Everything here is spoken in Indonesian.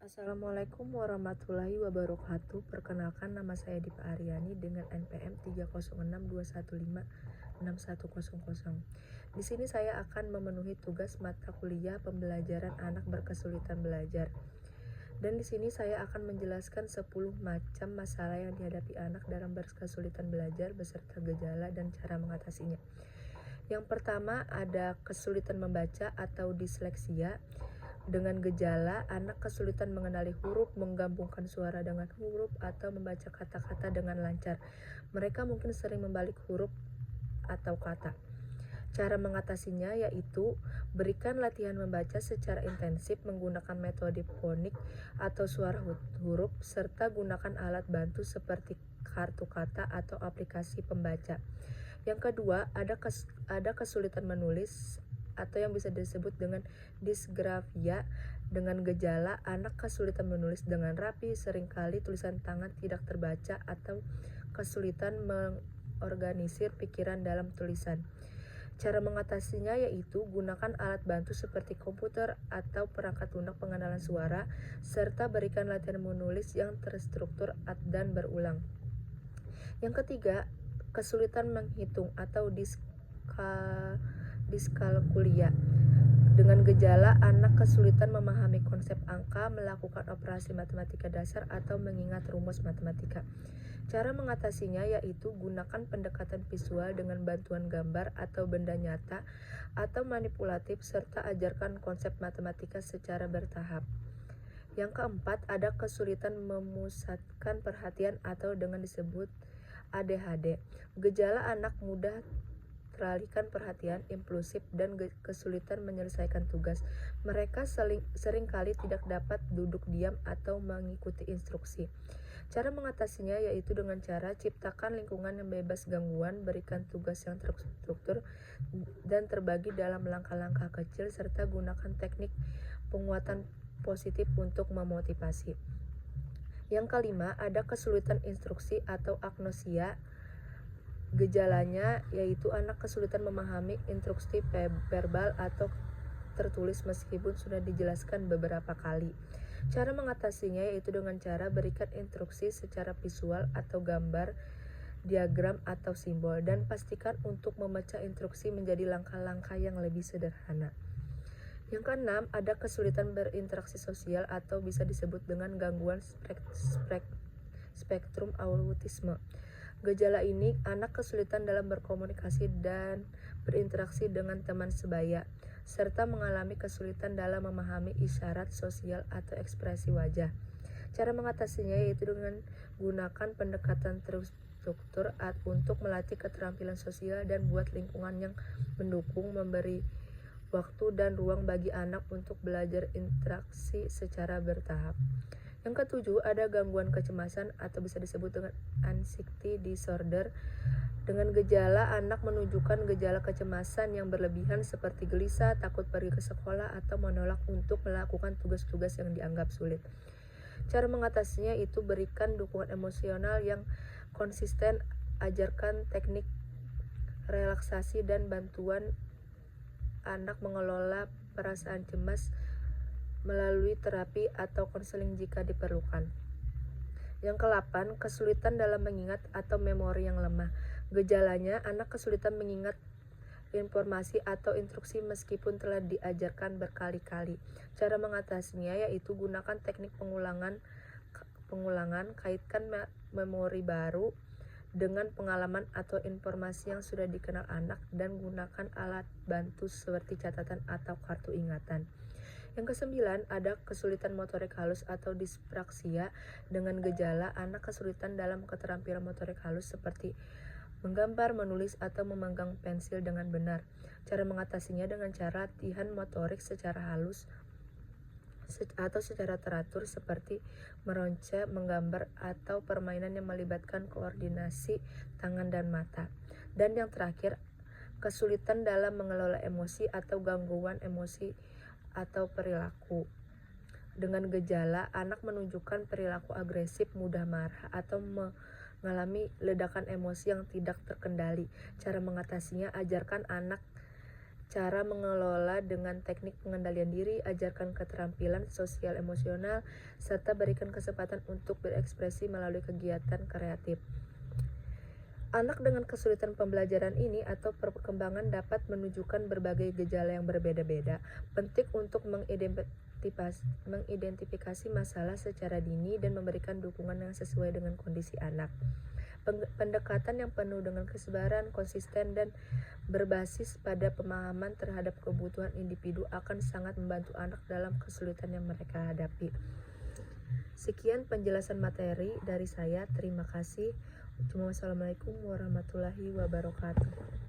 Assalamualaikum warahmatullahi wabarakatuh. Perkenalkan, nama saya Dipa Aryani dengan NPM 30621566100. Di sini saya akan memenuhi tugas mata kuliah pembelajaran anak berkesulitan belajar. Dan di sini saya akan menjelaskan 10 macam masalah yang dihadapi anak dalam berkesulitan belajar beserta gejala dan cara mengatasinya. Yang pertama ada kesulitan membaca atau disleksia. Dengan gejala, anak kesulitan mengenali huruf, menggabungkan suara dengan huruf, atau membaca kata-kata dengan lancar. Mereka mungkin sering membalik huruf atau kata. Cara mengatasinya yaitu berikan latihan membaca secara intensif menggunakan metode fonik atau suara huruf, serta gunakan alat bantu seperti kartu kata atau aplikasi pembaca. Yang kedua, ada kesulitan menulis atau yang bisa disebut dengan disgrafia. Dengan gejala, anak kesulitan menulis dengan rapi, seringkali tulisan tangan tidak terbaca atau kesulitan mengorganisir pikiran dalam tulisan. Cara mengatasinya yaitu gunakan alat bantu seperti komputer atau perangkat lunak pengenalan suara, serta berikan latihan menulis yang terstruktur dan berulang. Yang ketiga, kesulitan menghitung atau diskalkulia. Dengan gejala, anak kesulitan memahami konsep angka, melakukan operasi matematika dasar, atau mengingat rumus matematika. Cara mengatasinya yaitu gunakan pendekatan visual dengan bantuan gambar atau benda nyata atau manipulatif, serta ajarkan konsep matematika secara bertahap. Yang keempat, ada kesulitan memusatkan perhatian atau dengan disebut ADHD. Gejala anak mudah teralihkan perhatian, impulsif, dan kesulitan menyelesaikan tugas. Mereka seringkali tidak dapat duduk diam atau mengikuti instruksi. Cara mengatasinya yaitu dengan cara ciptakan lingkungan yang bebas gangguan, berikan tugas yang terstruktur dan terbagi dalam langkah-langkah kecil, serta gunakan teknik penguatan positif untuk memotivasi. Yang kelima, ada kesulitan instruksi atau agnosia. Gejalanya yaitu anak kesulitan memahami instruksi verbal atau tertulis meskipun sudah dijelaskan beberapa kali. Cara mengatasinya yaitu dengan cara berikan instruksi secara visual atau gambar, diagram, atau simbol, dan pastikan untuk memecah instruksi menjadi langkah-langkah yang lebih sederhana. Yang keenam, ada kesulitan berinteraksi sosial atau bisa disebut dengan gangguan spektrum autisme. Gejala ini, anak kesulitan dalam berkomunikasi dan berinteraksi dengan teman sebaya, serta mengalami kesulitan dalam memahami isyarat sosial atau ekspresi wajah. Cara mengatasinya yaitu dengan gunakan pendekatan terstruktur untuk melatih keterampilan sosial dan buat lingkungan yang mendukung, memberi waktu dan ruang bagi anak untuk belajar interaksi secara bertahap. Yang ketujuh, ada gangguan kecemasan atau bisa disebut dengan anxiety disorder. Dengan gejala, anak menunjukkan gejala kecemasan yang berlebihan seperti gelisah, takut pergi ke sekolah, atau menolak untuk melakukan tugas-tugas yang dianggap sulit. Cara mengatasinya itu berikan dukungan emosional yang konsisten, ajarkan teknik relaksasi dan bantuan anak mengelola perasaan cemas melalui terapi atau konseling jika diperlukan. Yang ke-8, kesulitan dalam mengingat atau memori yang lemah. Gejalanya, anak kesulitan mengingat informasi atau instruksi meskipun telah diajarkan berkali-kali. Cara mengatasinya yaitu gunakan teknik pengulangan, kaitkan memori baru dengan pengalaman atau informasi yang sudah dikenal anak, dan gunakan alat bantu seperti catatan atau kartu ingatan. Yang ke-9, ada kesulitan motorik halus atau dispraksia. Dengan gejala, anak kesulitan dalam keterampilan motorik halus seperti menggambar, menulis, atau memegang pensil dengan benar. Cara mengatasinya dengan cara latihan motorik secara halus atau secara teratur seperti meronce, menggambar, atau permainan yang melibatkan koordinasi tangan dan mata. Dan yang terakhir, kesulitan dalam mengelola emosi atau gangguan emosi atau perilaku. Dengan gejala, anak menunjukkan perilaku agresif, mudah marah, atau mengalami ledakan emosi yang tidak terkendali. Cara mengatasinya, ajarkan anak cara mengelola dengan teknik pengendalian diri, ajarkan keterampilan sosial emosional, serta berikan kesempatan untuk berekspresi melalui kegiatan kreatif. Anak dengan kesulitan pembelajaran ini atau perkembangan dapat menunjukkan berbagai gejala yang berbeda-beda. Penting untuk mengidentifikasi masalah secara dini dan memberikan dukungan yang sesuai dengan kondisi anak. Pendekatan yang penuh dengan kesabaran, konsisten, dan berbasis pada pemahaman terhadap kebutuhan individu akan sangat membantu anak dalam kesulitan yang mereka hadapi. Sekian penjelasan materi dari saya. Terima kasih. Wassalamualaikum warahmatullahi wabarakatuh.